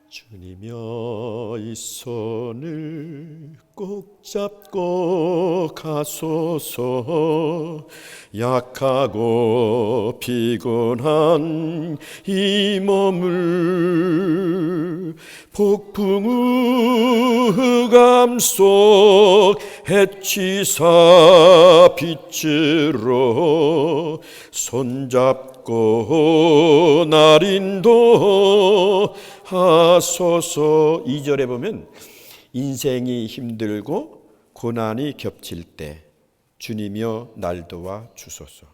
주님여 이 손을 꼭 잡고 가소서. 약하고 피곤한 이 몸을 폭풍우 흑암 속 해치사 빛으로 손잡고 날 인도하소서. 2절에 보면 인생이 힘들고 고난이 겹칠 때 주님이여 날 도와 주소서.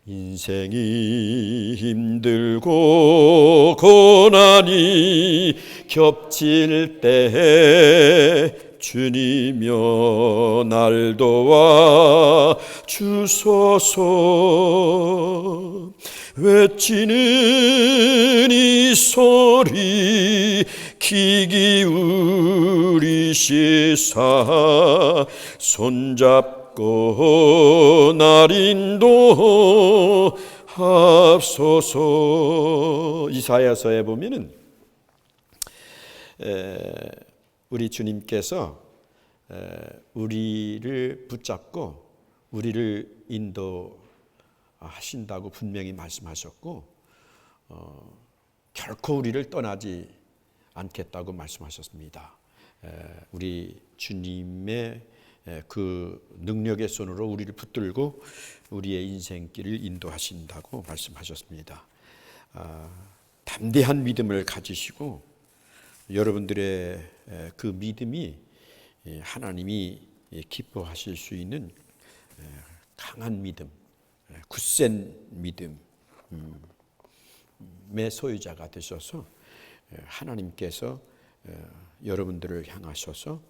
인생이 힘들고 고난이 겹칠 때 주님이여 날 도와 주소서. 외치는 이 소리 귀 기울이시사 손잡고 날 인도하소서. 이사야서에 보면은 우리 주님께서 우리를 붙잡고 우리를 인도하신다고 분명히 말씀하셨고 결코 우리를 떠나지 않겠다고 말씀하셨습니다. 우리 주님의 그 능력의 손으로 우리를 붙들고 우리의 인생길을 인도하신다고 말씀하셨습니다. 담대한 믿음을 가지시고 여러분들의 그 믿음이 하나님이 기뻐하실 수 있는 강한 믿음, 굳센 믿음의 소유자가 되셔서 하나님께서 여러분들을 향하셔서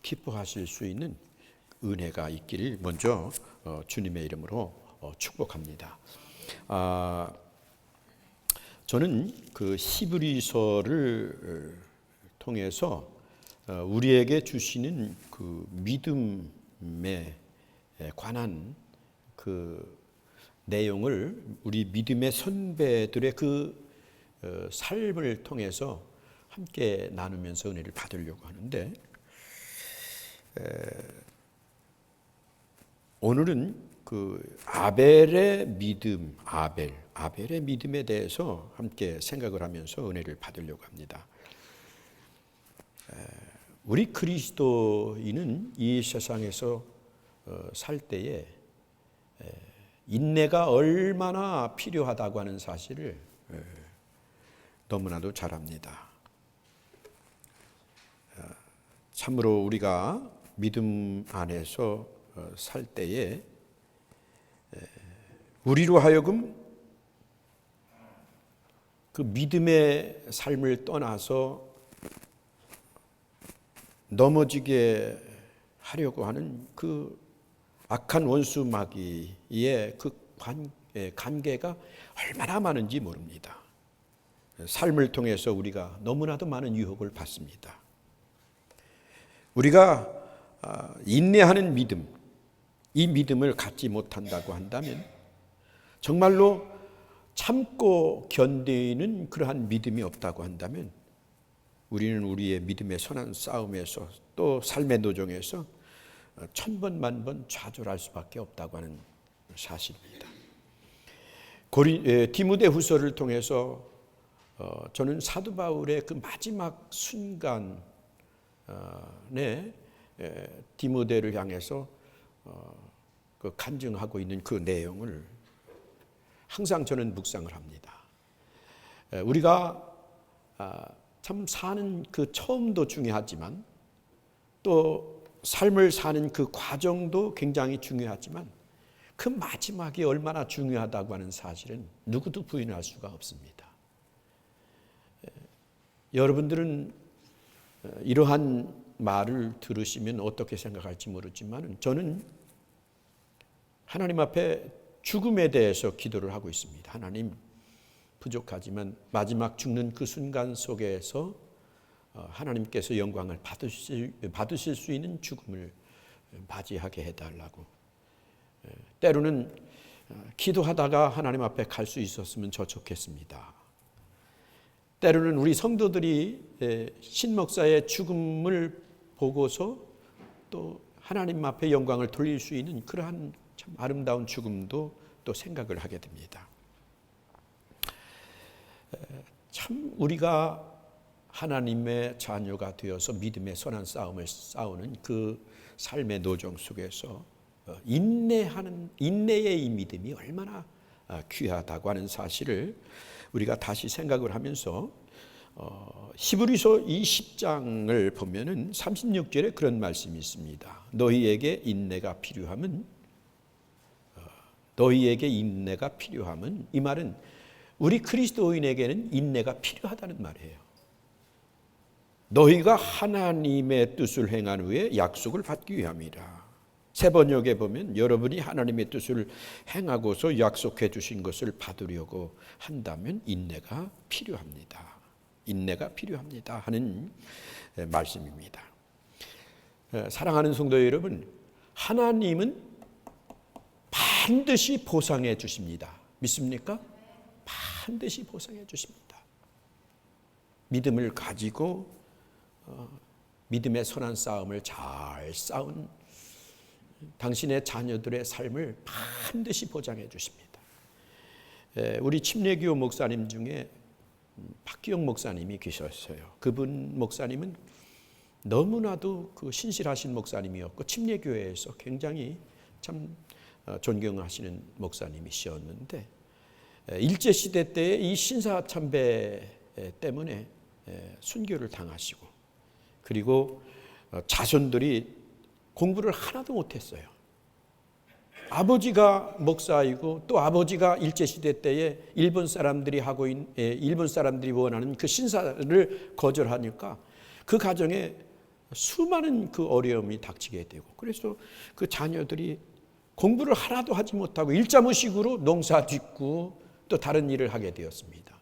기뻐하실 수 있는 은혜가 있기를 먼저 주님의 이름으로 축복합니다. 저는 그 히브리서를 통해서 우리에게 주시는 그 믿음에 관한 그 내용을 우리 믿음의 선배들의 그 삶을 통해서 함께 나누면서 은혜를 받으려고 하는데, 오늘은 그 아벨의 믿음, 아벨의 믿음에 대해서 함께 생각을 하면서 은혜를 받으려고 합니다. 우리 그리스도인은 이 세상에서 살 때에 인내가 얼마나 필요하다고 하는 사실을 너무나도 잘 압니다. 참으로 우리가 믿음 안에서 살 때에 우리로 하여금 그 믿음의 삶을 떠나서 넘어지게 하려고 하는 그 악한 원수 마귀의 그 관계가 얼마나 많은지 모릅니다. 삶을 통해서 우리가 너무나도 많은 유혹을 받습니다. 우리가 인내하는 믿음, 이 믿음을 갖지 못한다고 한다면, 정말로 참고 견디는 그러한 믿음이 없다고 한다면, 우리는 우리의 믿음의 선한 싸움에서 또 삶의 노정에서 천번 만번 좌절할 수밖에 없다고 하는 사실입니다. 디모데후서를 통해서 저는 사도 바울의 그 마지막 순간에 디모데를 향해서 그 간증하고 있는 그 내용을 항상 저는 묵상을 합니다. 우리가 참 사는 그 처음도 중요하지만 또 삶을 사는 그 과정도 굉장히 중요하지만 그 마지막이 얼마나 중요하다고 하는 사실은 누구도 부인할 수가 없습니다. 여러분들은 이러한 말을 들으시면 어떻게 생각할지 모르지만 저는 하나님 앞에 죽음에 대해서 기도를 하고 있습니다. 하나님, 부족하지만 마지막 죽는 그 순간 속에서 하나님께서 영광을 받으실 수 있는 죽음을 맞이하게 해달라고. 때로는 기도하다가 하나님 앞에 갈 수 있었으면 저 좋겠습니다. 때로는 우리 성도들이 신 목사의 죽음을 보고서 또 하나님 앞에 영광을 돌릴 수 있는 그러한 참 아름다운 죽음도 또 생각을 하게 됩니다. 참 우리가 하나님의 자녀가 되어서 믿음의 선한 싸움을 싸우는 그 삶의 노정 속에서 인내의 이 믿음이 얼마나 귀하다고 하는 사실을 우리가 다시 생각을 하면서 히브리서 이 10장을 보면은 36절에 그런 말씀이 있습니다. 너희에게 인내가 필요함은 이 말은 우리 그리스도인에게는 인내가 필요하다는 말이에요. 너희가 하나님의 뜻을 행한 후에 약속을 받기 위함이라. 새 번역에 보면 여러분이 하나님의 뜻을 행하고서 약속해 주신 것을 받으려고 한다면 인내가 필요합니다. 인내가 필요합니다 하는 말씀입니다. 사랑하는 성도 여러분, 하나님은 반드시 보상해 주십니다. 믿습니까? 반드시 보상해 주십니다. 믿음을 가지고 믿음의 선한 싸움을 잘 싸운 당신의 자녀들의 삶을 반드시 보장해 주십니다. 우리 침례교 목사님 중에 박기영 목사님이 계셨어요. 그분 목사님은 너무나도 그 신실하신 목사님이었고 침례교회에서 굉장히 참 존경하시는 목사님이셨는데 일제시대 때 이 신사참배 때문에 순교를 당하시고 그리고 자손들이 공부를 하나도 못했어요. 아버지가 목사이고 또 아버지가 일제시대 때에 일본 사람들이 원하는 그 신사를 거절하니까 그 가정에 수많은 그 어려움이 닥치게 되고 그래서 그 자녀들이 공부를 하나도 하지 못하고 일자무식으로 농사 짓고 또 다른 일을 하게 되었습니다.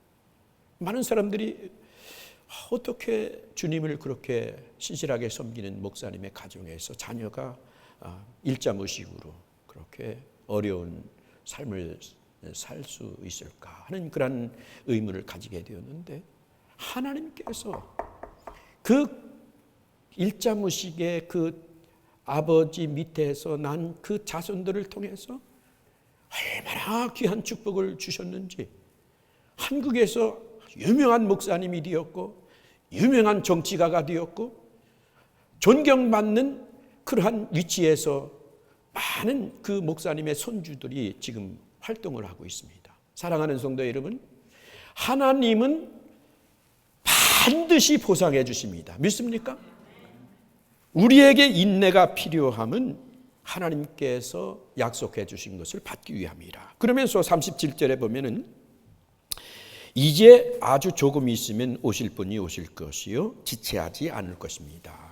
많은 사람들이 어떻게 주님을 그렇게 신실하게 섬기는 목사님의 가정에서 자녀가 일자무식으로 그렇게 어려운 삶을 살 수 있을까 하는 그런 의문을 가지게 되었는데 하나님께서 그 일자무식의 그 아버지 밑에서 난 그 자손들을 통해서 얼마나 귀한 축복을 주셨는지 한국에서 유명한 목사님이 되었고 유명한 정치가가 되었고 존경받는 그러한 위치에서 많은 그 목사님의 손주들이 지금 활동을 하고 있습니다. 사랑하는 성도 여러분, 하나님은 반드시 보상해 주십니다. 믿습니까? 우리에게 인내가 필요함은 하나님께서 약속해 주신 것을 받기 위함이라. 그러면서 37절에 보면은 이제 아주 조금 있으면 오실 분이 오실 것이요 지체하지 않을 것입니다.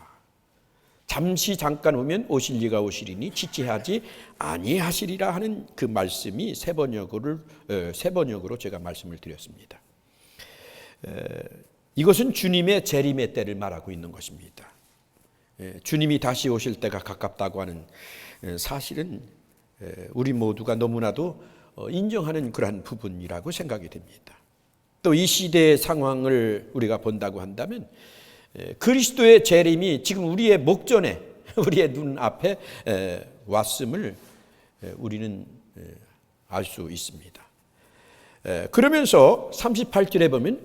잠시 잠깐 오면 오실 이가 오시리니 지체하지 아니하시리라 하는 그 말씀이 세 번역으로 제가 말씀을 드렸습니다. 이것은 주님의 재림의 때를 말하고 있는 것입니다. 주님이 다시 오실 때가 가깝다고 하는 사실은 우리 모두가 너무나도 인정하는 그러한 부분이라고 생각이 됩니다. 또 이 시대의 상황을 우리가 본다고 한다면 그리스도의 재림이 지금 우리의 목전에 우리의 눈앞에 왔음을 우리는 알 수 있습니다. 그러면서 38절에 보면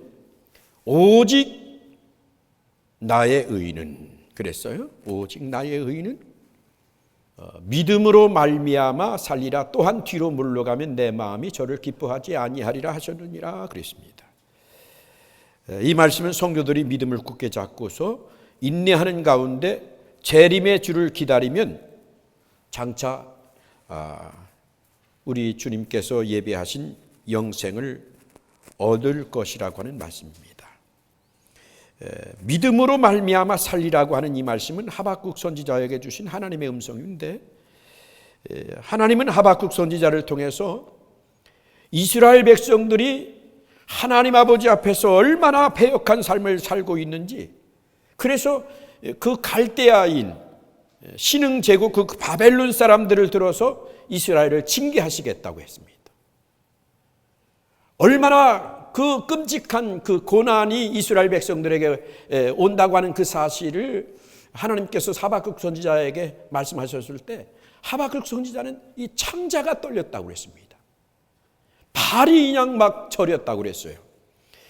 오직 나의 의는 그랬어요. 오직 나의 의는 믿음으로 말미암아 살리라. 또한 뒤로 물러가면 내 마음이 저를 기뻐하지 아니하리라 하셨느니라 그랬습니다. 이 말씀은 성도들이 믿음을 굳게 잡고서 인내하는 가운데 재림의 주를 기다리면 장차 우리 주님께서 예배하신 영생을 얻을 것이라고 하는 말씀입니다. 믿음으로 말미암아 살리라고 하는 이 말씀은 하박국 선지자에게 주신 하나님의 음성인데 하나님은 하박국 선지자를 통해서 이스라엘 백성들이 하나님 아버지 앞에서 얼마나 패역한 삶을 살고 있는지 그래서 그 갈대아인 신흥 제국 그 바벨론 사람들을 들어서 이스라엘을 징계하시겠다고 했습니다. 얼마나 그 끔찍한 그 고난이 이스라엘 백성들에게 온다고 하는 그 사실을 하나님께서 하박국 선지자에게 말씀하셨을 때 하박국 선지자는 이 창자가 떨렸다고 그랬습니다. 발이 그냥 막 저렸다고 그랬어요.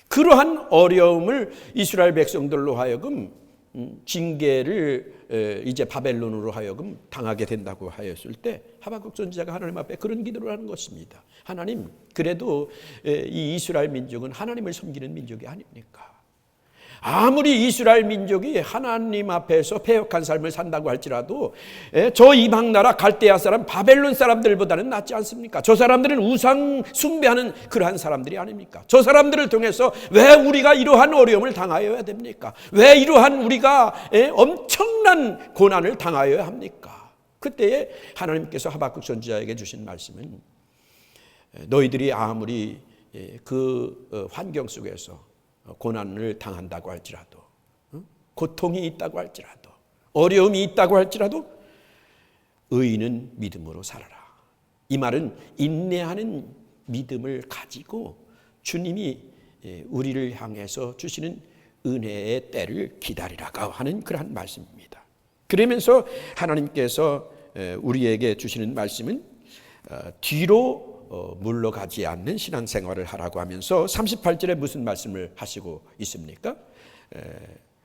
그러한 어려움을 이스라엘 백성들로 하여금 징계를 이제 바벨론으로 하여금 당하게 된다고 하였을 때 하박국 선지자가 하나님 앞에 그런 기도를 하는 것입니다. 하나님, 그래도 이 이스라엘 민족은 하나님을 섬기는 민족이 아닙니까? 아무리 이스라엘 민족이 하나님 앞에서 패역한 삶을 산다고 할지라도 저 이방 나라 갈대아 사람 바벨론 사람들보다는 낫지 않습니까? 저 사람들은 우상 숭배하는 그러한 사람들이 아닙니까? 저 사람들을 통해서 왜 우리가 이러한 어려움을 당하여야 됩니까? 왜 이러한 우리가 엄청난 고난을 당하여야 합니까? 그때에 하나님께서 하박국 선지자에게 주신 말씀은 너희들이 아무리 그 환경 속에서 고난을 당한다고 할지라도, 고통이 있다고 할지라도, 어려움이 있다고 할지라도 의인은 믿음으로 살아라. 이 말은 인내하는 믿음을 가지고 주님이 우리를 향해서 주시는 은혜의 때를 기다리라고 하는 그러한 말씀입니다. 그러면서 하나님께서 우리에게 주시는 말씀은 뒤로 물러가지 않는 신앙생활을 하라고 하면서 38절에 무슨 말씀을 하시고 있습니까?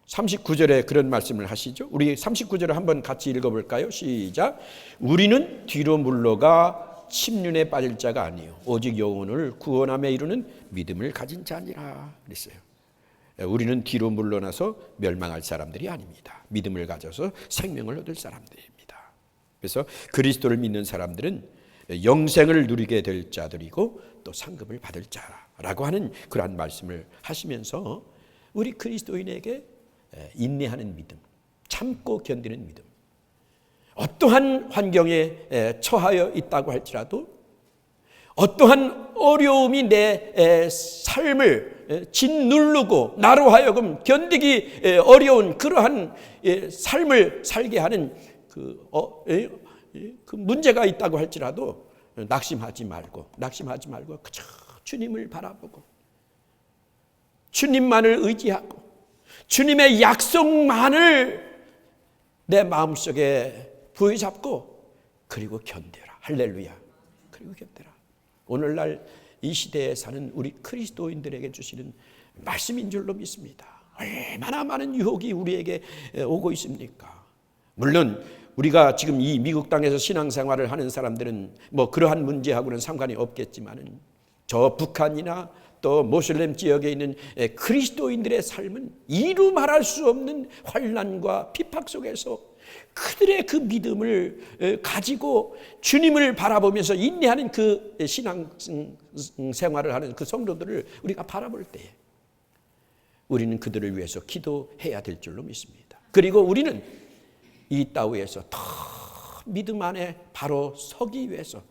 39절에 그런 말씀을 하시죠. 우리 39절을 한번 같이 읽어볼까요? 시작. 우리는 뒤로 물러가 침륜에 빠질 자가 아니요 오직 영혼을 구원함에 이루는 믿음을 가진 자니라 그랬어요. 우리는 뒤로 물러나서 멸망할 사람들이 아닙니다. 믿음을 가져서 생명을 얻을 사람들입니다. 그래서 그리스도를 믿는 사람들은 영생을 누리게 될 자들이고 또 상급을 받을 자라고 하는 그러한 말씀을 하시면서 우리 그리스도인에게 인내하는 믿음, 참고 견디는 믿음, 어떠한 환경에 처하여 있다고 할지라도 어떠한 어려움이 내 삶을 짓누르고 나로 하여금 견디기 어려운 그러한 삶을 살게 하는 그 문제가 있다고 할지라도 낙심하지 말고 그저 주님을 바라보고 주님만을 의지하고 주님의 약속만을 내 마음속에 부여잡고 그리고 견뎌라. 할렐루야. 그리고 견뎌라. 오늘날 이 시대에 사는 우리 그리스도인들에게 주시는 말씀인 줄로 믿습니다. 얼마나 많은 유혹이 우리에게 오고 있습니까? 물론 우리가 지금 이 미국 땅에서 신앙생활을 하는 사람들은 뭐 그러한 문제하고는 상관이 없겠지만은 저 북한이나 또 모슬렘 지역에 있는 그리스도인들의 삶은 이루 말할 수 없는 환난과 핍박 속에서 그들의 그 믿음을 가지고 주님을 바라보면서 인내하는 그 신앙 생활을 하는 그 성도들을 우리가 바라볼 때 우리는 그들을 위해서 기도해야 될 줄로 믿습니다. 그리고 우리는 이 따위에서 더 믿음 안에 바로 서기 위해서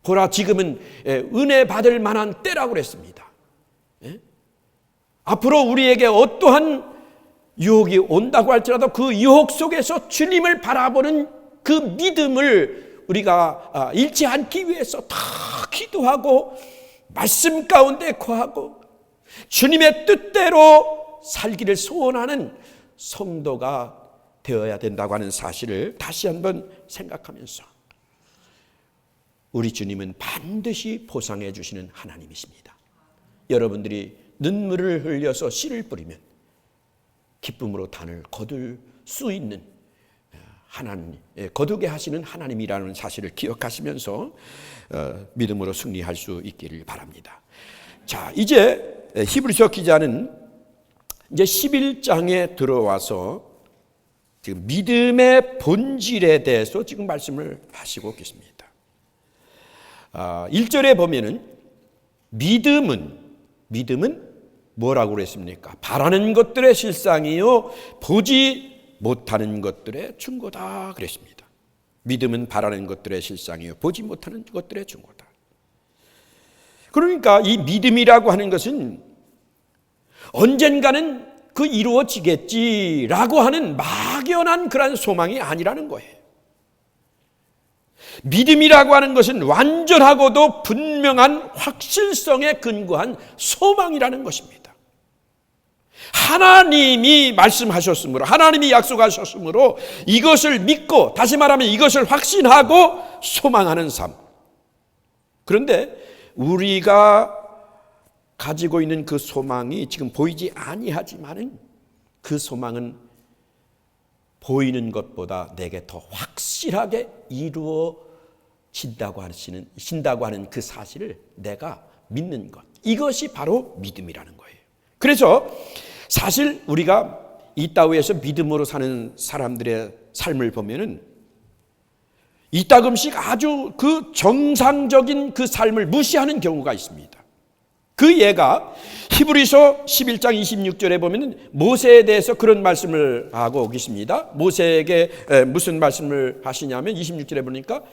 보라 지금은 은혜 받을 만한 때라고 그랬습니다. 앞으로 우리에게 어떠한 유혹이 온다고 할지라도 그 유혹 속에서 주님을 바라보는 그 믿음을 우리가 잃지 않기 위해서 다 기도하고 말씀 가운데 거하고 주님의 뜻대로 살기를 소원하는 성도가 되어야 된다고 하는 사실을 다시 한번 생각하면서 우리 주님은 반드시 보상해 주시는 하나님이십니다. 여러분들이 눈물을 흘려서 씨를 뿌리면 기쁨으로 단을 거둘 수 있는 하나님, 거두게 하시는 하나님이라는 사실을 기억하시면서 믿음으로 승리할 수 있기를 바랍니다. 자, 이제 히브리서 기자는 이제 11장에 들어와서 지금 믿음의 본질에 대해서 지금 말씀을 하시고 계십니다. 1절에 보면은 믿음은 뭐라고 그랬습니까? 바라는 것들의 실상이요 보지 못하는 것들의 증거다 그랬습니다. 믿음은 바라는 것들의 실상이요 보지 못하는 것들의 증거다. 그러니까 이 믿음이라고 하는 것은 언젠가는 그 이루어지겠지라고 하는 막연한 그런 소망이 아니라는 거예요. 믿음이라고 하는 것은 완전하고도 분명한 확실성에 근거한 소망이라는 것입니다. 하나님이 말씀하셨으므로, 하나님이 약속하셨으므로 이것을 믿고, 다시 말하면 이것을 확신하고 소망하는 삶. 그런데 우리가 가지고 있는 그 소망이 지금 보이지 아니하지만은 그 소망은 보이는 것보다 내게 더 확실하게 이루어진다고 하는 그 사실을 내가 믿는 것. 이것이 바로 믿음이라는 거예요. 그래서 사실 우리가 이 따위에서 믿음으로 사는 사람들의 삶을 보면은 이따금씩 아주 그 정상적인 그 삶을 무시하는 경우가 있습니다. 그 예가 히브리서 11장 26절에 보면 모세에 대해서 그런 말씀을 하고 계십니다. 모세에게 무슨 말씀을 하시냐면 26절에 보니까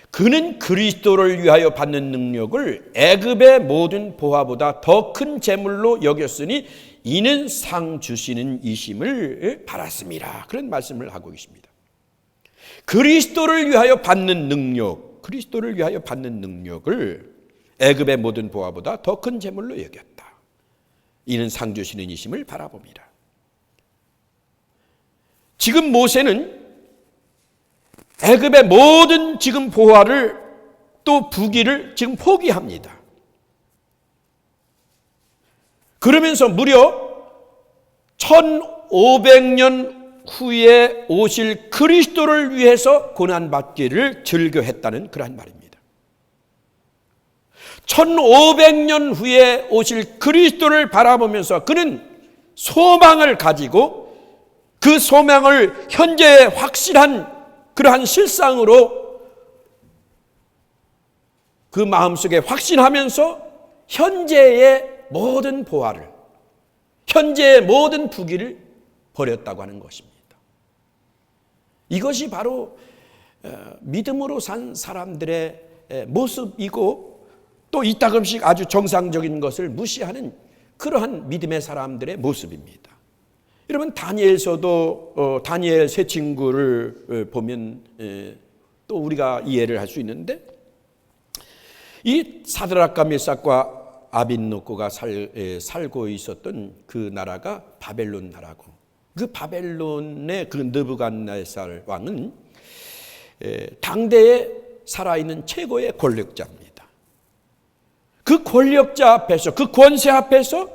그는 그리스도를 위하여 받는 능력을 애굽의 모든 보화보다 더 큰 재물로 여겼으니 이는 상 주시는 이심을 받았습니다. 그런 말씀을 하고 계십니다. 그리스도를 위하여 받는 능력, 그리스도를 위하여 받는 능력을 애굽의 모든 보화보다 더 큰 재물로 여겼다. 이는 상 주시는 이심을 바라봅니다. 지금 모세는 애굽의 모든 지금 보화를 또 부귀를 지금 포기합니다. 그러면서 무려 1500년 후에 오실 그리스도를 위해서 고난받기를 즐겨했다는 그러한 말입니다. 1500년 후에 오실 그리스도를 바라보면서 그는 소망을 가지고 그 소망을 현재의 확실한 그러한 실상으로 그 마음속에 확신하면서 현재의 모든 보화를, 현재의 모든 부귀를 버렸다고 하는 것입니다. 이것이 바로 믿음으로 산 사람들의 모습이고 또 이따금씩 아주 정상적인 것을 무시하는 그러한 믿음의 사람들의 모습입니다. 여러분 다니엘서도 다니엘 세 친구를 보면 또 우리가 이해를 할 수 있는데 이 사드락과 메삭과 아벳노고가 살고 있었던 그 나라가 바벨론 나라고, 그 바벨론의 그 느부갓네살 왕은 당대에 살아있는 최고의 권력자입니다. 그 권력자 앞에서, 그 권세 앞에서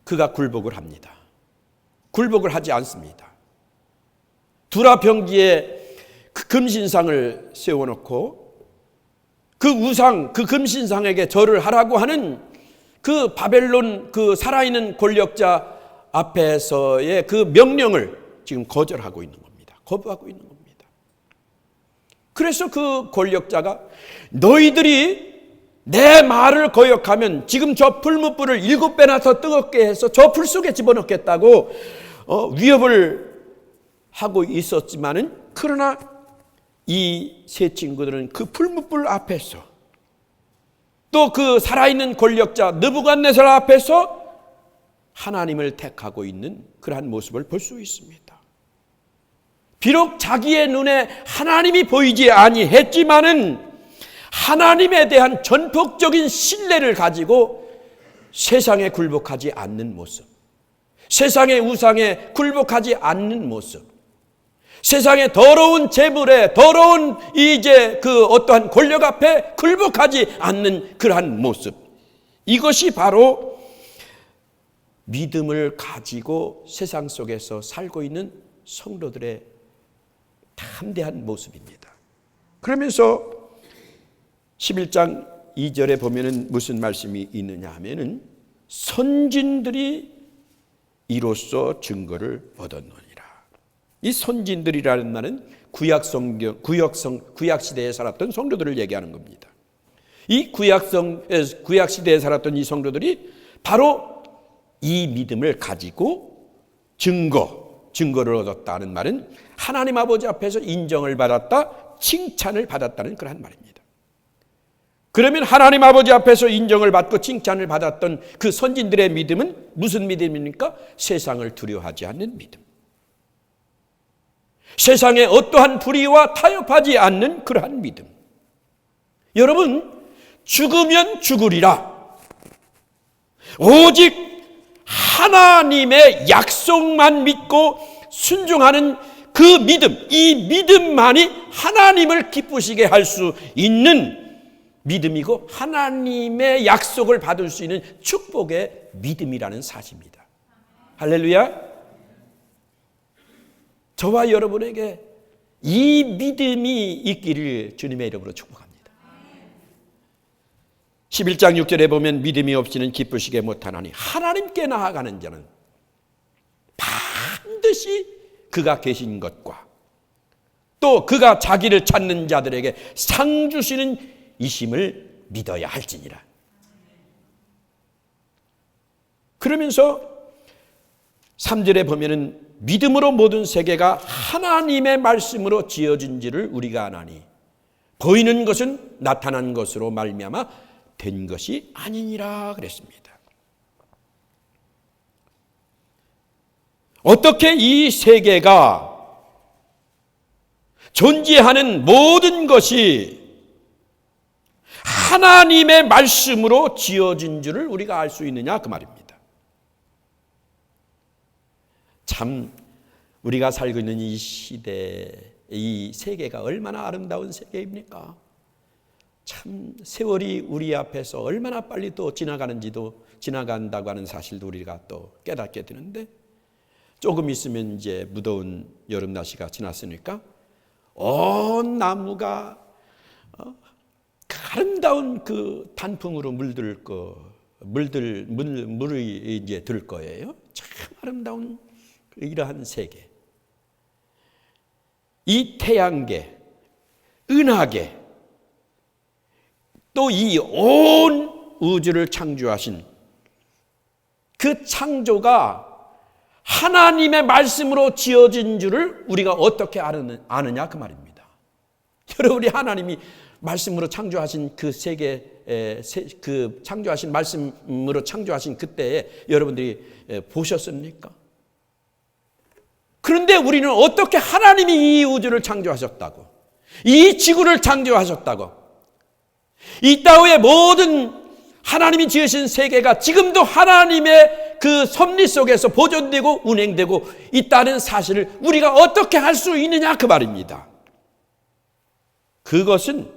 그가 굴복을 합니다. 굴복을 하지 않습니다. 두라 병기에 그 금신상을 세워놓고 그 우상, 그 금신상에게 절을 하라고 하는 그 바벨론 그 살아있는 권력자 앞에서의 그 명령을 지금 거절하고 있는 겁니다. 거부하고 있는 겁니다. 그래서 그 권력자가 너희들이 내 말을 거역하면 지금 저 풀무불을 7배나 더 뜨겁게 해서 저 풀 속에 집어넣겠다고 위협을 하고 있었지만은, 그러나 이 세 친구들은 그 풀무불 앞에서 또 그 살아있는 권력자 느부갓네살 앞에서 하나님을 택하고 있는 그러한 모습을 볼 수 있습니다. 비록 자기의 눈에 하나님이 보이지 아니했지만은 하나님에 대한 전폭적인 신뢰를 가지고 세상에 굴복하지 않는 모습, 세상의 우상에 굴복하지 않는 모습, 세상의 더러운 재물에 더러운 이제 그 어떠한 권력 앞에 굴복하지 않는 그러한 모습, 이것이 바로 믿음을 가지고 세상 속에서 살고 있는 성도들의 담대한 모습입니다. 그러면서 11장 2절에 보면은 무슨 말씀이 있느냐 하면은 선진들이 이로써 증거를 얻었느니라. 이 선진들이라는 말은 구약 시대에 살았던 성도들을 얘기하는 겁니다. 이 구약 시대에 살았던 이 성도들이 바로 이 믿음을 가지고 증거를 얻었다는 말은 하나님 아버지 앞에서 인정을 받았다, 칭찬을 받았다는 그런 말입니다. 그러면 하나님 아버지 앞에서 인정을 받고 칭찬을 받았던 그 선진들의 믿음은 무슨 믿음입니까? 세상을 두려워하지 않는 믿음. 세상에 어떠한 불의와 타협하지 않는 그러한 믿음. 여러분, 죽으면 죽으리라. 오직 하나님의 약속만 믿고 순종하는 그 믿음, 이 믿음만이 하나님을 기쁘시게 할 수 있는 믿음이고 하나님의 약속을 받을 수 있는 축복의 믿음이라는 사실입니다. 할렐루야. 저와 여러분에게 이 믿음이 있기를 주님의 이름으로 축복합니다. 11장 6절에 보면 믿음이 없이는 기쁘시게 못하나니 하나님께 나아가는 자는 반드시 그가 계신 것과 또 그가 자기를 찾는 자들에게 상 주시는 이심을 믿어야 할지니라. 그러면서 3절에 보면은 믿음으로 모든 세계가 하나님의 말씀으로 지어진지를 우리가 아나니 보이는 것은 나타난 것으로 말미암아 된 것이 아니니라 그랬습니다. 어떻게 이 세계가 존재하는 모든 것이 하나님의 말씀으로 지어진 줄을 우리가 알 수 있느냐 그 말입니다. 참 우리가 살고 있는 이 시대, 이 세계가 얼마나 아름다운 세계입니까? 참 세월이 우리 앞에서 얼마나 빨리 또 지나간다고 하는 사실도 우리가 또 깨닫게 되는데, 조금 있으면 이제 무더운 여름 날씨가 지났으니까 온 나무가 아름다운 그 단풍으로 물이 이제 들 거예요. 참 아름다운 이러한 세계. 이 태양계, 은하계, 또 이 온 우주를 창조하신 그 창조가 하나님의 말씀으로 지어진 줄을 우리가 어떻게 아느냐 그 말입니다. 여러분이 하나님이 말씀으로 창조하신 그 세계, 그 창조하신 말씀으로 창조하신 그때에 여러분들이 보셨습니까? 그런데 우리는 어떻게 하나님이 이 우주를 창조하셨다고, 이 지구를 창조하셨다고, 이 땅의 모든 하나님이 지으신 세계가 지금도 하나님의 그 섭리 속에서 보존되고 운행되고 있다는 사실을 우리가 어떻게 할 수 있느냐 그 말입니다. 그것은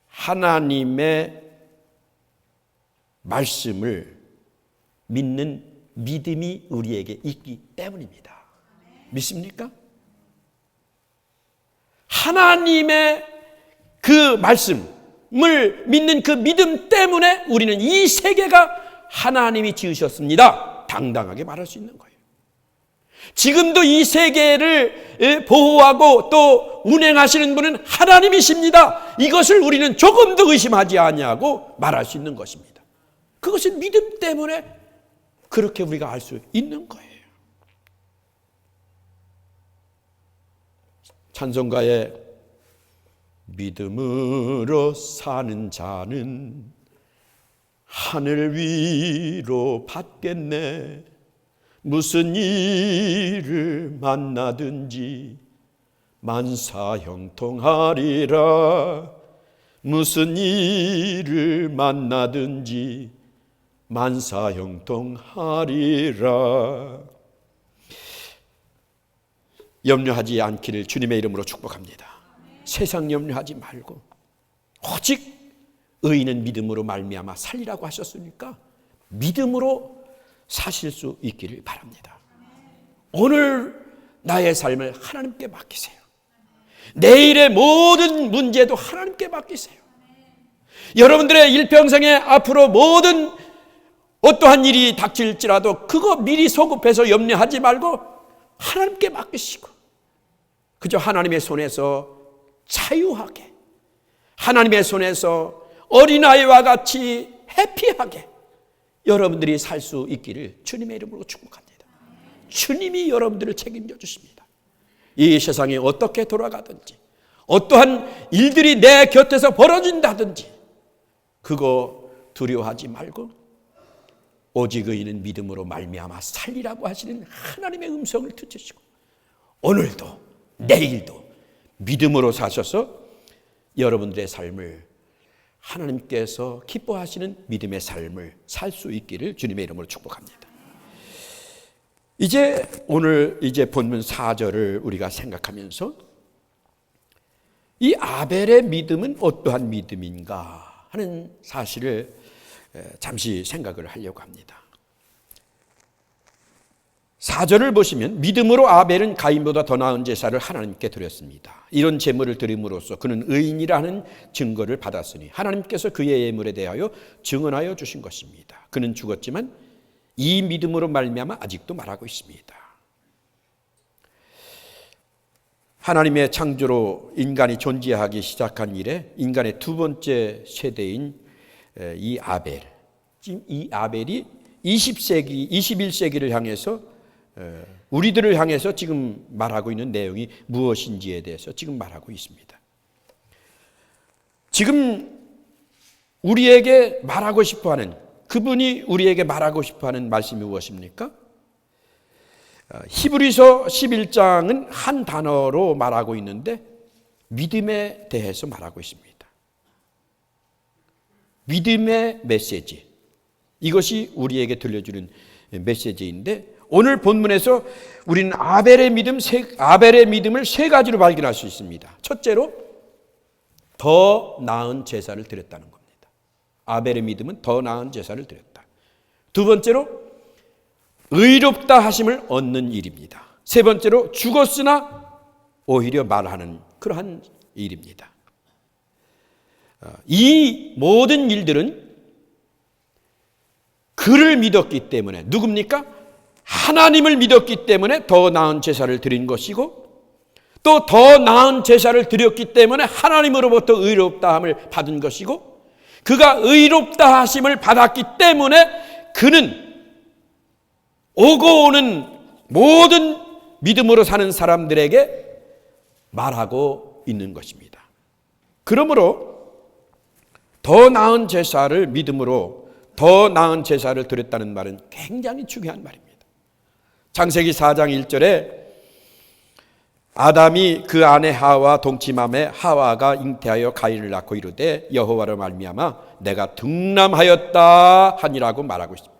하나님의 말씀을 믿는 믿음이 우리에게 있기 때문입니다. 믿습니까? 하나님의 그 말씀을 믿는 그 믿음 때문에 우리는 이 세계가 하나님이 지으셨습니다, 당당하게 말할 수 있는 거예요. 지금도 이 세계를 보호하고 또 운행하시는 분은 하나님이십니다. 이것을 우리는 조금도 의심하지 아니하고 말할 수 있는 것입니다. 그것은 믿음 때문에 그렇게 우리가 알 수 있는 거예요. 찬송가에 믿음으로 사는 자는 하늘 위로 받겠네. 무슨 일을 만나든지 만사형통하리라. 무슨 일을 만나든지 만사형통하리라. 염려하지 않기를 주님의 이름으로 축복합니다. 세상 염려하지 말고 오직 의인은 믿음으로 말미암아 살리라고 하셨으니까 믿음으로 사실 수 있기를 바랍니다. 오늘 나의 삶을 하나님께 맡기세요. 내일의 모든 문제도 하나님께 맡기세요. 여러분들의 일평생에 앞으로 모든 어떠한 일이 닥칠지라도 그거 미리 소급해서 염려하지 말고 하나님께 맡기시고 그저 하나님의 손에서 자유하게, 하나님의 손에서 어린아이와 같이 해피하게 여러분들이 살 수 있기를 주님의 이름으로 축복합니다. 주님이 여러분들을 책임져 주십니다. 이 세상이 어떻게 돌아가든지 어떠한 일들이 내 곁에서 벌어진다든지 그거 두려워하지 말고 오직 의인은 믿음으로 말미암아 살리라고 하시는 하나님의 음성을 듣으시고 오늘도 내일도 믿음으로 사셔서 여러분들의 삶을 하나님께서 기뻐하시는 믿음의 삶을 살 수 있기를 주님의 이름으로 축복합니다. 오늘 본문 4절을 우리가 생각하면서 이 아벨의 믿음은 어떠한 믿음인가 하는 사실을 잠시 생각을 하려고 합니다. 4절을 보시면 믿음으로 아벨은 가인보다 더 나은 제사를 하나님께 드렸습니다. 이런 제물을 드림으로써 그는 의인이라는 증거를 받았으니 하나님께서 그의 예물에 대하여 증언하여 주신 것입니다. 그는 죽었지만 이 믿음으로 말미암아 아직도 말하고 있습니다. 하나님의 창조로 인간이 존재하기 시작한 이래 인간의 두 번째 세대인 이 아벨, 지금 이 아벨이 20세기, 21세기를 향해서 우리들을 향해서 지금 말하고 있는 내용이 무엇인지에 대해서 지금 말하고 있습니다. 지금 우리에게 말하고 싶어하는, 그분이 우리에게 말하고 싶어하는 말씀이 무엇입니까? 히브리서 11장은 한 단어로 말하고 있는데 믿음에 대해서 말하고 있습니다. 믿음의 메시지, 이것이 우리에게 들려주는 메시지인데 오늘 본문에서 우리는 아벨의 믿음을 세 가지로 발견할 수 있습니다. 첫째로 더 나은 제사를 드렸다는 겁니다. 아벨의 믿음은 더 나은 제사를 드렸다. 두 번째로 의롭다 하심을 얻는 일입니다. 세 번째로 죽었으나 오히려 말하는 그러한 일입니다. 이 모든 일들은 그를 믿었기 때문에, 누굽니까? 하나님을 믿었기 때문에 더 나은 제사를 드린 것이고, 또 더 나은 제사를 드렸기 때문에 하나님으로부터 의롭다함을 받은 것이고, 그가 의롭다 하심을 받았기 때문에 그는 오고 오는 모든 믿음으로 사는 사람들에게 말하고 있는 것입니다. 그러므로 더 나은 제사를 믿음으로 더 나은 제사를 드렸다는 말은 굉장히 중요한 말입니다. 창세기 4장 1절에 아담이 그 아내 하와 동침함에 하와가 잉태하여 가인을 낳고 이르되 여호와로 말미암아 내가 등남하였다 하니라고 말하고 있습니다.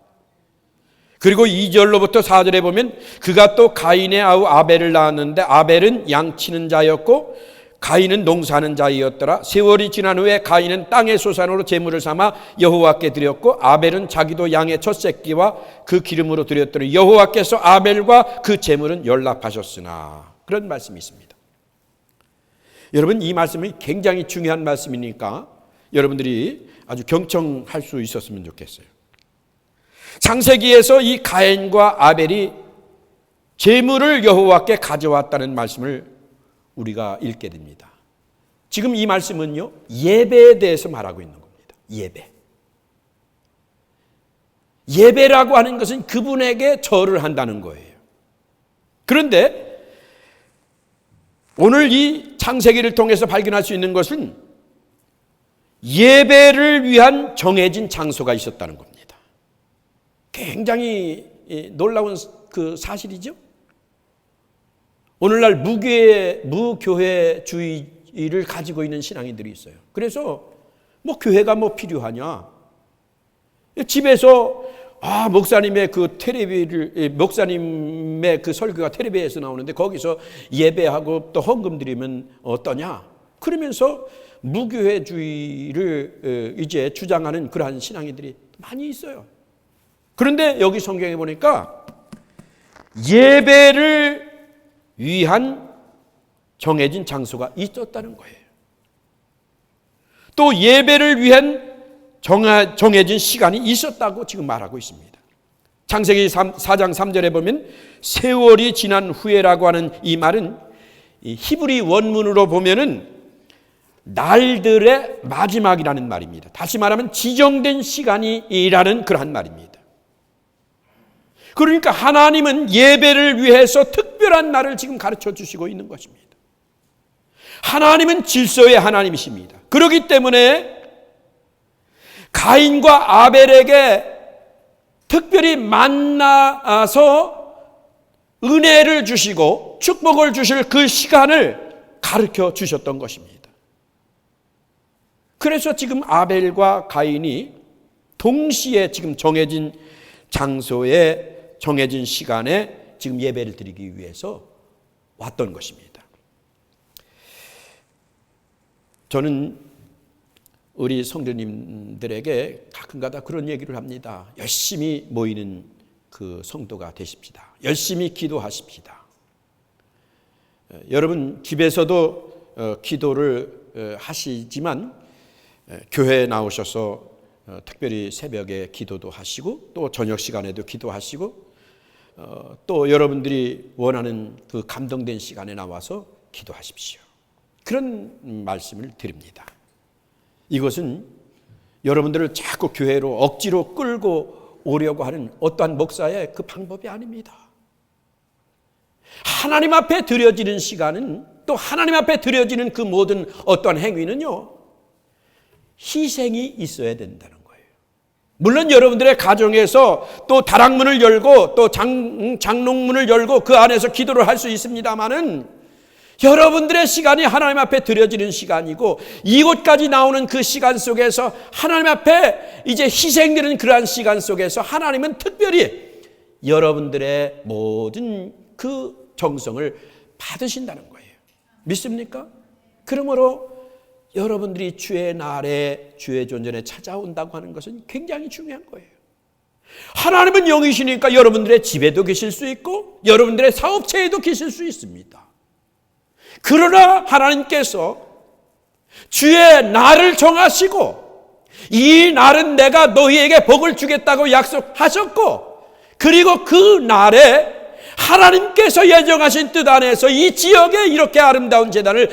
그리고 2절로부터 4절에 보면 그가 또 가인의 아우 아벨을 낳았는데 아벨은 양치는 자였고 가인은 농사하는 자이었더라. 세월이 지난 후에 가인은 땅의 소산으로 제물을 삼아 여호와께 드렸고 아벨은 자기도 양의 첫 새끼와 그 기름으로 드렸더니 여호와께서 아벨과 그 제물은 연락하셨으나, 그런 말씀이 있습니다. 여러분, 이 말씀이 굉장히 중요한 말씀이니까 여러분들이 아주 경청할 수 있었으면 좋겠어요. 창세기에서 이 가인과 아벨이 제물을 여호와께 가져왔다는 말씀을 우리가 읽게 됩니다. 지금 이 말씀은요, 예배에 대해서 말하고 있는 겁니다. 예배. 예배라고 하는 것은 그분에게 절을 한다는 거예요. 그런데 오늘 이 창세기를 통해서 발견할 수 있는 것은 예배를 위한 정해진 장소가 있었다는 겁니다. 굉장히 놀라운 그 사실이죠. 오늘날 무교회주의를 가지고 있는 신앙인들이 있어요. 그래서 교회가 필요하냐? 집에서 목사님의 그 목사님의 그 설교가 텔레비에서 나오는데 거기서 예배하고 또 헌금 드리면 어떠냐? 그러면서 무교회주의를 이제 주장하는 그러한 신앙인들이 많이 있어요. 그런데 여기 성경에 보니까 예배를 위한 정해진 장소가 있었다는 거예요. 또 예배를 위한 정해진 시간이 있었다고 지금 말하고 있습니다. 창세기 4장 3절에 보면 세월이 지난 후에라고 하는 이 말은 이 히브리 원문으로 보면은 날들의 마지막이라는 말입니다. 다시 말하면 지정된 시간이라는 그러한 말입니다. 그러니까 하나님은 예배를 위해서 특별한 날을 지금 가르쳐 주시고 있는 것입니다. 하나님은 질서의 하나님이십니다. 그렇기 때문에 가인과 아벨에게 특별히 만나서 은혜를 주시고 축복을 주실 그 시간을 가르쳐 주셨던 것입니다. 그래서 지금 아벨과 가인이 동시에 지금 정해진 장소에 정해진 시간에 지금 예배를 드리기 위해서 왔던 것입니다. 저는 우리 성도님들에게 가끔가다 그런 얘기를 합니다. 열심히 모이는 그 성도가 되십시다. 열심히 기도하십시다. 여러분 집에서도 기도를 하시지만 교회에 나오셔서 특별히 새벽에 기도도 하시고 또 저녁 시간에도 기도하시고 또 여러분들이 원하는 그 감동된 시간에 나와서 기도하십시오. 그런 말씀을 드립니다. 이것은 여러분들을 자꾸 교회로 억지로 끌고 오려고 하는 어떠한 목사의 그 방법이 아닙니다. 하나님 앞에 드려지는 시간은 또 하나님 앞에 드려지는 그 모든 어떠한 행위는요, 희생이 있어야 된다는 거예요. 물론 여러분들의 가정에서 또 다락문을 열고 또 장롱문을 열고 그 안에서 기도를 할 수 있습니다마는 여러분들의 시간이 하나님 앞에 드려지는 시간이고 이곳까지 나오는 그 시간 속에서 하나님 앞에 이제 희생되는 그러한 시간 속에서 하나님은 특별히 여러분들의 모든 그 정성을 받으신다는 거예요. 믿습니까? 그러므로 여러분들이 주의 날에 주의 존전에 찾아온다고 하는 것은 굉장히 중요한 거예요. 하나님은 영이시니까 여러분들의 집에도 계실 수 있고 여러분들의 사업체에도 계실 수 있습니다. 그러나 하나님께서 주의 날을 정하시고 이 날은 내가 너희에게 복을 주겠다고 약속하셨고 그리고 그 날에 하나님께서 예정하신 뜻 안에서 이 지역에 이렇게 아름다운 제단을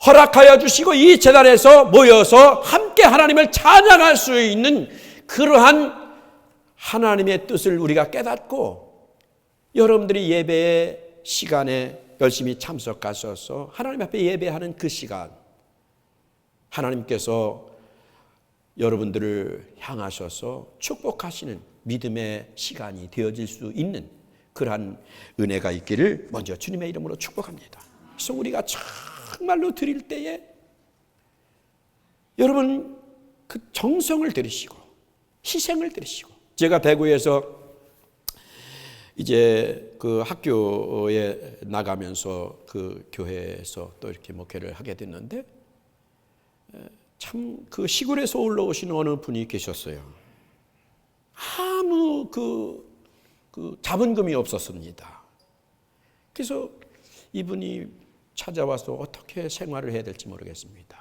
허락하여 주시고 이 제단에서 모여서 함께 하나님을 찬양할 수 있는 그러한 하나님의 뜻을 우리가 깨닫고 여러분들이 예배의 시간에 열심히 참석하셔서 하나님 앞에 예배하는 그 시간 하나님께서 여러분들을 향하셔서 축복하시는 믿음의 시간이 되어질 수 있는 그러한 은혜가 있기를 먼저 주님의 이름으로 축복합니다. 그래서 우리가 정말로 드릴 때에 여러분 그 정성을 들이시고 희생을 들이시고 제가 대구에서 이제 그 학교에 나가면서 그 교회에서 또 이렇게 목회를 하게 됐는데 참 그 시골에서 올라오신 어느 분이 계셨어요. 아무 그 자본금이 없었습니다. 그래서 이분이 찾아와서 어떻게 생활을 해야 될지 모르겠습니다.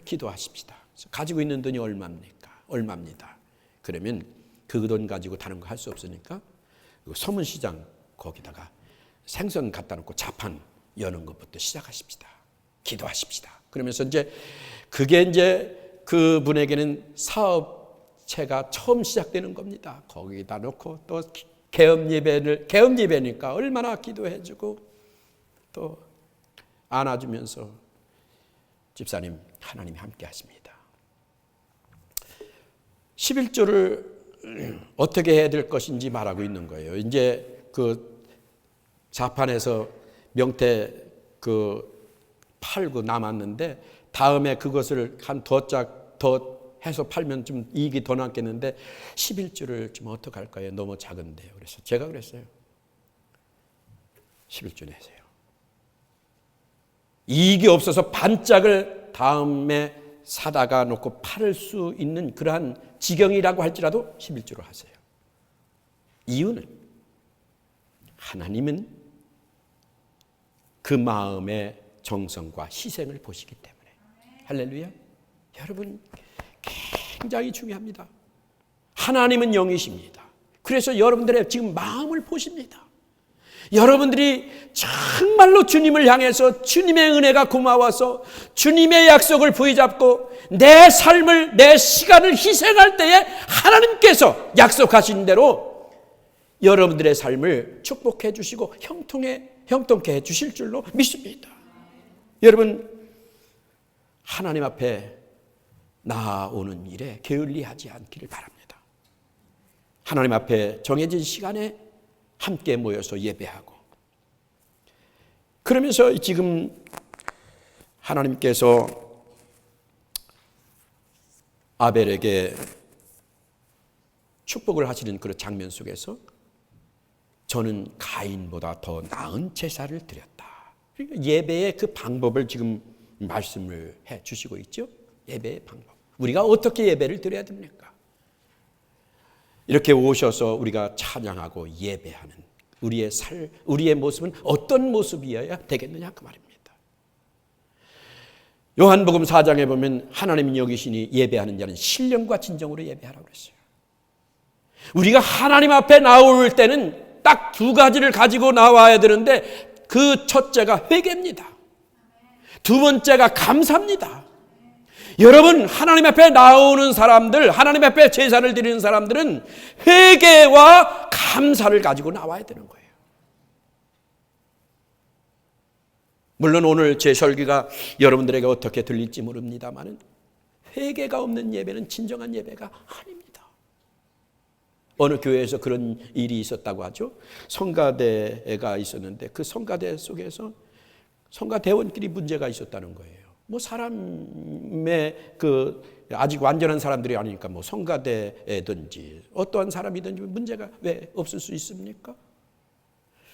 기도하십시다. 가지고 있는 돈이 얼마입니까? 얼마입니다. 그러면 그 돈 가지고 다른 거 할 수 없으니까 서문시장 거기다가 생선 갖다 놓고 자판 여는 것부터 시작하십시다. 기도하십시다. 그러면서 이제 그게 이제 그분에게는 사업체가 처음 시작되는 겁니다. 거기다 놓고 또 개업 예배니까 얼마나 기도해주고 또 안아주면서 집사님 하나님이 함께 하십니다. 11조를 어떻게 해야 될 것인지 말하고 있는 거예요. 이제 그 자판에서 명태 그 팔고 남았는데 다음에 그것을 한 더 해서 팔면 좀 이익이 더 남겠는데 11조를 좀 어떻게 할까요? 너무 작은데요. 그래서 제가 그랬어요. 11조 내세요. 이익이 없어서 반짝을 다음에 사다가 놓고 팔을 수 있는 그러한 지경이라고 할지라도 11조로 하세요. 이유는 하나님은 그 마음의 정성과 희생을 보시기 때문에. 할렐루야. 여러분 굉장히 중요합니다. 하나님은 영이십니다. 그래서 여러분들의 지금 마음을 보십니다. 여러분들이 정말로 주님을 향해서 주님의 은혜가 고마워서 주님의 약속을 부여잡고 내 삶을 내 시간을 희생할 때에 하나님께서 약속하신 대로 여러분들의 삶을 축복해 주시고 형통케 해 주실 줄로 믿습니다. 여러분 하나님 앞에 나아오는 일에 게을리하지 않기를 바랍니다. 하나님 앞에 정해진 시간에 함께 모여서 예배하고 그러면서 지금 하나님께서 아벨에게 축복을 하시는 그런 장면 속에서 저는 가인보다 더 나은 제사를 드렸다. 그러니까 예배의 그 방법을 지금 말씀을 해 주시고 있죠. 예배의 방법. 우리가 어떻게 예배를 드려야 됩니까? 이렇게 오셔서 우리가 찬양하고 예배하는 우리의 모습은 어떤 모습이어야 되겠느냐 그 말입니다. 요한복음 4장에 보면 하나님이 여기시니 예배하는 자는 신령과 진정으로 예배하라고 그랬어요. 우리가 하나님 앞에 나올 때는 딱 두 가지를 가지고 나와야 되는데 그 첫째가 회개입니다. 두 번째가 감사입니다. 여러분, 하나님 앞에 나오는 사람들, 하나님 앞에 제사를 드리는 사람들은 회개와 감사를 가지고 나와야 되는 거예요. 물론 오늘 제 설교가 여러분들에게 어떻게 들릴지 모릅니다만 회개가 없는 예배는 진정한 예배가 아닙니다. 어느 교회에서 그런 일이 있었다고 하죠. 성가대가 있었는데 그 성가대 속에서 성가대원끼리 문제가 있었다는 거예요. 뭐 사람의 아직 완전한 사람들이 아니니까 뭐 성가대든지 어떠한 사람이든지 문제가 왜 없을 수 있습니까?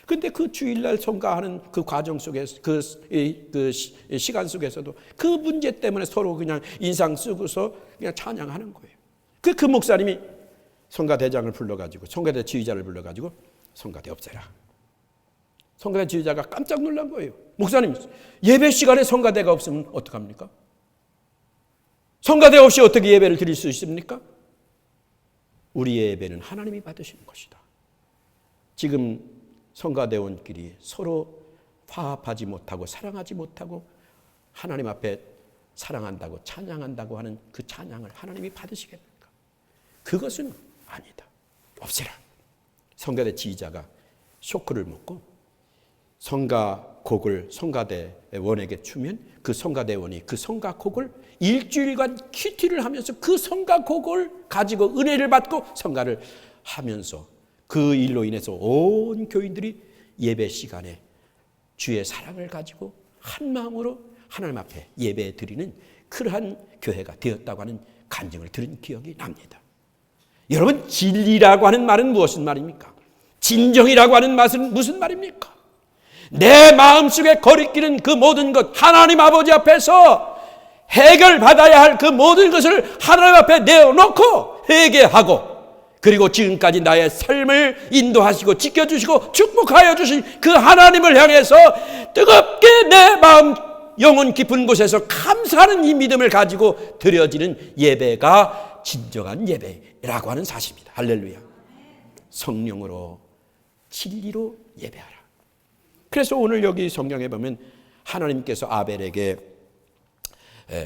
근데 그 주일날 성가하는 그 과정 속에서 그 시간 속에서도 그 문제 때문에 서로 그냥 인상 쓰고서 그냥 찬양하는 거예요. 그 목사님이 성가대장을 불러가지고 성가대 지휘자를 불러가지고 성가대 없애라. 성가대 지휘자가 깜짝 놀란 거예요. 목사님, 예배 시간에 성가대가 없으면 어떡합니까? 성가대 없이 어떻게 예배를 드릴 수 있습니까? 우리의 예배는 하나님이 받으시는 것이다. 지금 성가대원끼리 서로 화합하지 못하고 사랑하지 못하고 하나님 앞에 사랑한다고 찬양한다고 하는 그 찬양을 하나님이 받으시겠습니까? 그것은 아니다. 없애라. 성가대 지휘자가 쇼크를 먹고 성가곡을 성가대원에게 주면 그 성가대원이 그 성가곡을 일주일간 큐티를 하면서 그 성가곡을 가지고 은혜를 받고 성가를 하면서 그 일로 인해서 온 교인들이 예배 시간에 주의 사랑을 가지고 한 마음으로 하나님 앞에 예배 드리는 그러한 교회가 되었다고 하는 간증을 들은 기억이 납니다. 여러분, 진리라고 하는 말은 무엇인 말입니까? 진정이라고 하는 말은 무슨 말입니까? 내 마음속에 거리끼는 그 모든 것, 하나님 아버지 앞에서 해결받아야 할 그 모든 것을 하나님 앞에 내어놓고 회개하고, 그리고 지금까지 나의 삶을 인도하시고 지켜주시고 축복하여 주신 그 하나님을 향해서 뜨겁게 내 마음 영혼 깊은 곳에서 감사하는 이 믿음을 가지고 드려지는 예배가 진정한 예배라고 하는 사실입니다. 할렐루야. 성령으로 진리로 예배하라. 그래서 오늘 여기 성경에 보면 하나님께서 아벨에게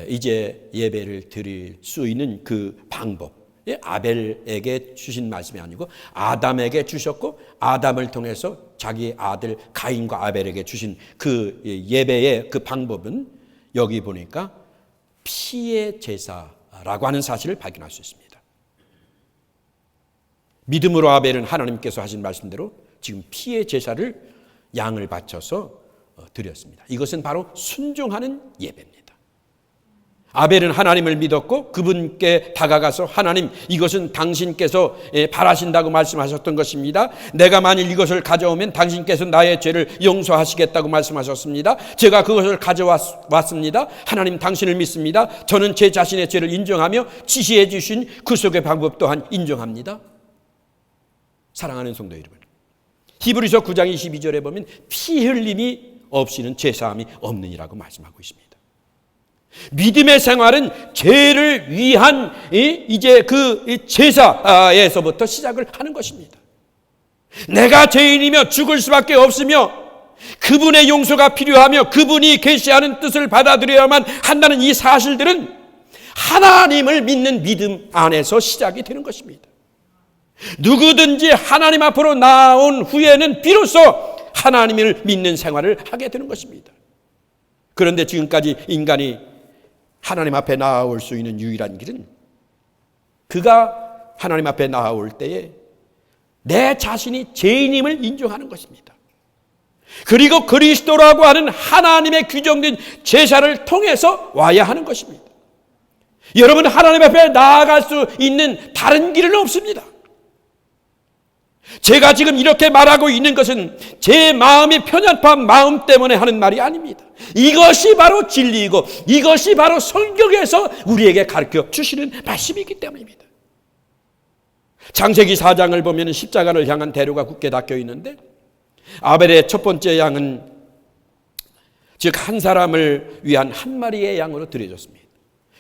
이제 예배를 드릴 수 있는 그 방법, 아벨에게 주신 말씀이 아니고 아담에게 주셨고, 아담을 통해서 자기 아들 가인과 아벨에게 주신 그 예배의 그 방법은 여기 보니까 피의 제사라고 하는 사실을 발견할 수 있습니다. 믿음으로 아벨은 하나님께서 하신 말씀대로 지금 피의 제사를 양을 바쳐서 드렸습니다. 이것은 바로 순종하는 예배입니다. 아벨은 하나님을 믿었고 그분께 다가가서 하나님, 이것은 당신께서 바라신다고 말씀하셨던 것입니다. 내가 만일 이것을 가져오면 당신께서 나의 죄를 용서하시겠다고 말씀하셨습니다. 제가 그것을 가져왔습니다. 하나님, 당신을 믿습니다. 저는 제 자신의 죄를 인정하며 지시해 주신 구속의 방법 또한 인정합니다. 사랑하는 성도 여러분, 히브리서 9장 22절에 보면 피 흘림이 없이는 제사함이 없느니라고 말씀하고 있습니다. 믿음의 생활은 죄를 위한 이제 그 제사에서부터 시작을 하는 것입니다. 내가 죄인이며 죽을 수밖에 없으며 그분의 용서가 필요하며 그분이 계시하는 뜻을 받아들여야만 한다는 이 사실들은 하나님을 믿는 믿음 안에서 시작이 되는 것입니다. 누구든지 하나님 앞으로 나온 후에는 비로소 하나님을 믿는 생활을 하게 되는 것입니다. 그런데 지금까지 인간이 하나님 앞에 나아올 수 있는 유일한 길은 그가 하나님 앞에 나아올 때에 내 자신이 죄인임을 인정하는 것입니다. 그리고 그리스도라고 하는 하나님의 규정된 제사를 통해서 와야 하는 것입니다. 여러분, 하나님 앞에 나아갈 수 있는 다른 길은 없습니다. 제가 지금 이렇게 말하고 있는 것은 제 마음이 편협한 마음 때문에 하는 말이 아닙니다. 이것이 바로 진리이고 이것이 바로 성경에서 우리에게 가르쳐 주시는 말씀이기 때문입니다. 창세기 4장을 보면 십자가를 향한 대로가 굳게 닫혀 있는데, 아벨의 첫 번째 양은 즉 한 사람을 위한 한 마리의 양으로 드려졌습니다.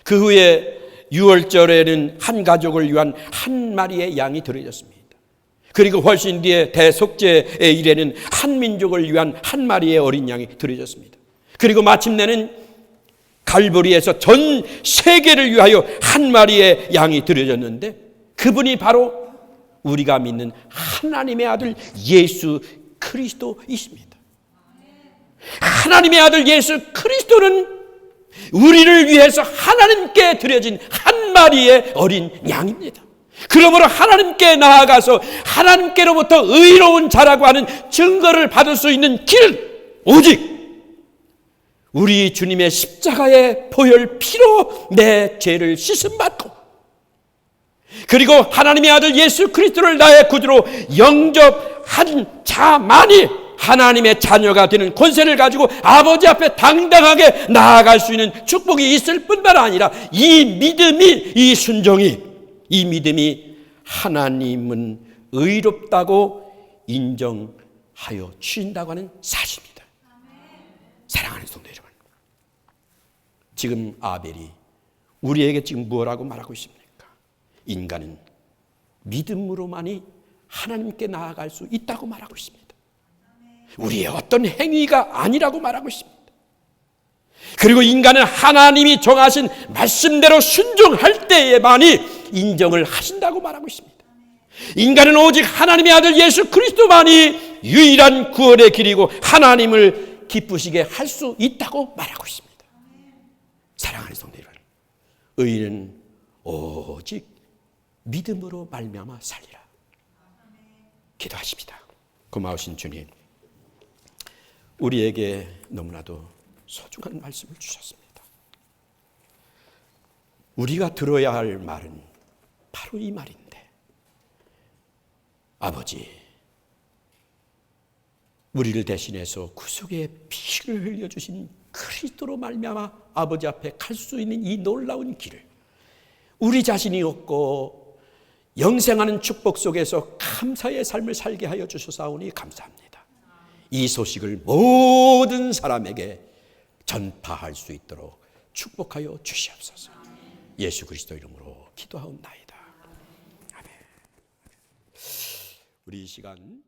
그 후에 유월절에는 한 가족을 위한 한 마리의 양이 드려졌습니다. 그리고 훨씬 뒤에 대속죄의 일에는 한 민족을 위한 한 마리의 어린 양이 드려졌습니다. 그리고 마침내는 갈보리에서 전 세계를 위하여 한 마리의 양이 드려졌는데, 그분이 바로 우리가 믿는 하나님의 아들 예수 그리스도이십니다. 하나님의 아들 예수 그리스도는 우리를 위해서 하나님께 드려진 한 마리의 어린 양입니다. 그러므로 하나님께 나아가서 하나님께로부터 의로운 자라고 하는 증거를 받을 수 있는 길, 오직 우리 주님의 십자가의 보혈 피로 내 죄를 씻음받고, 그리고 하나님의 아들 예수 그리스도를 나의 구주로 영접한 자만이 하나님의 자녀가 되는 권세를 가지고 아버지 앞에 당당하게 나아갈 수 있는 축복이 있을 뿐만 아니라, 이 믿음이, 이 순종이, 이 믿음이 하나님은 의롭다고 인정하여 주신다고 하는 사실입니다. 사랑하는 성도 여러분, 지금 아벨이 우리에게 지금 무엇라고 말하고 있습니까? 인간은 믿음으로만이 하나님께 나아갈 수 있다고 말하고 있습니다. 우리의 어떤 행위가 아니라고 말하고 있습니다. 그리고 인간은 하나님이 정하신 말씀대로 순종할 때에만이 인정을 하신다고 말하고 있습니다. 인간은 오직 하나님의 아들 예수 그리스도만이 유일한 구원의 길이고 하나님을 기쁘시게 할 수 있다고 말하고 있습니다. 사랑하는 성도 여러분, 의인은 오직 믿음으로 말미암아 살리라. 기도하십니다. 고마우신 주님, 우리에게 너무나도 소중한 말씀을 주셨습니다. 우리가 들어야 할 말은 바로 이 말인데, 아버지, 우리를 대신해서 구속의 피를 흘려주신 그리스도로 말미암아 아버지 앞에 갈 수 있는 이 놀라운 길을 우리 자신이 얻고 영생하는 축복 속에서 감사의 삶을 살게 하여 주셔사오니 감사합니다. 이 소식을 모든 사람에게 전파할 수 있도록 축복하여 주시옵소서. 예수 그리스도 이름으로 기도하옵나이다. 아멘. 우리 이 시간